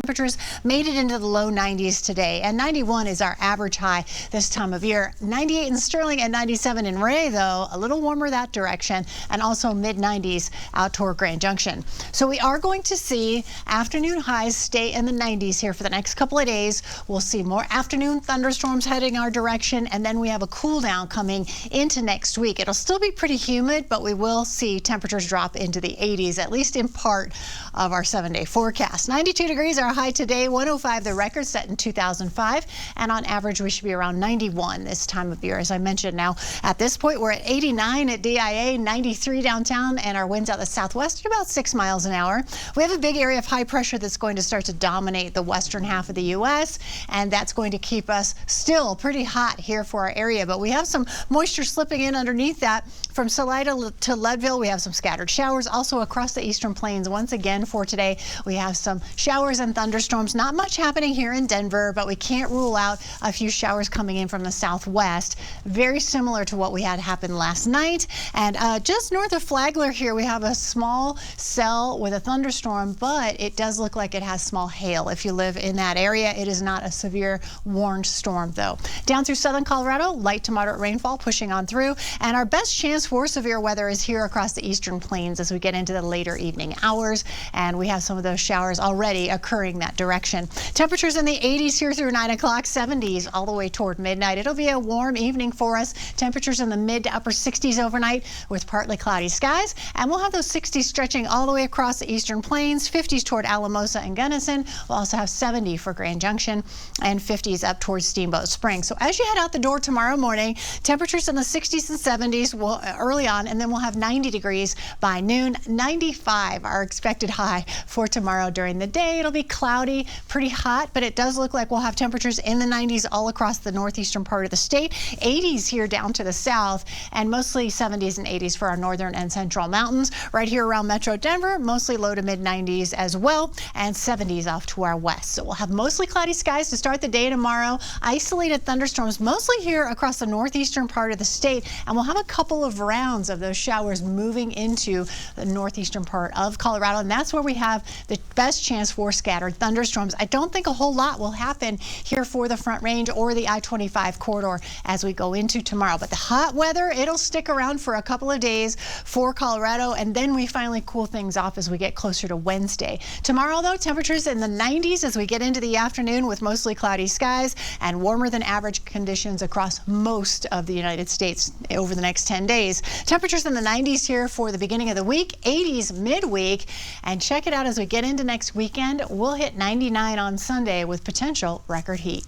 Temperatures made it into the low 90s today, and 91 is our average high this time of year. 98 in Sterling and 97 in Ray, though, a little warmer that direction, and also mid-90s out toward Grand Junction. So we are going to see afternoon highs stay in the 90s here for the next couple of days. We'll see more afternoon thunderstorms heading our direction, and then we have a cool down coming into next week. It'll still be pretty humid, but we will see temperatures drop into the 80s, at least in part of our 7-day forecast. 92 degrees our high today, 105 the record set in 2005, and on average we should be around 91 this time of year. As I mentioned, now at this point we're at 89 at DIA, 93 downtown, and our winds out the southwest are about 6 miles an hour. We have a big area of high pressure that's going to start to dominate the western half of the U.S., and that's going to keep us still pretty hot here for our area, but we have some moisture slipping in underneath that. From Salida to Leadville, we have some scattered showers. Also across the eastern plains, once again for today, we have some showers and thunderstorms. Not much happening here in Denver, but we can't rule out a few showers coming in from the southwest. Very similar to what we had happen last night. And just north of Flagler here, we have a small cell with a thunderstorm, but it does look like it has small hail. If you live in that area, it is not a severe warned storm, though. Down through southern Colorado, light to moderate rainfall pushing on through, and our best chance for severe weather is here across the eastern plains as we get into the later evening hours, and we have some of those showers already occurring that direction. Temperatures in the 80s here through 9 o'clock, 70s all the way toward midnight. It'll be a warm evening for us. Temperatures in the mid to upper 60s overnight with partly cloudy skies, and we'll have those 60s stretching all the way across the eastern plains, 50s toward Alamosa and Gunnison. We'll also have 70 for Grand Junction and 50s up towards Steamboat Springs. So as you head out the door tomorrow morning, temperatures in the 60s and 70s early on, and then we'll have 90 degrees by noon. 95 our expected high for tomorrow during the day. It'll be cloudy, pretty hot, but it does look like we'll have temperatures in the 90s all across the northeastern part of the state. 80s here down to the south, and mostly 70s and 80s for our northern and central mountains. Right here around Metro Denver, mostly low to mid 90s as well, and 70s off to our west. So we'll have mostly cloudy skies to start the day tomorrow. Isolated thunderstorms mostly here across the northeastern part of the state, and we'll have a couple of rounds of those showers moving into the northeastern part of Colorado, and that's where we have the best chance for scattered thunderstorms. I don't think a whole lot will happen here for the Front Range or the I-25 corridor as we go into tomorrow, but the hot weather, it'll stick around for a couple of days for Colorado, and then we finally cool things off as we get closer to Wednesday. Tomorrow, though, temperatures in the 90s as we get into the afternoon with mostly cloudy skies and warmer than average conditions across most of the United States over the next 10 days. Temperatures in the 90s here for the beginning of the week, 80s midweek, and check it out as we get into next weekend. We'll hit 99 on Sunday with potential record heat.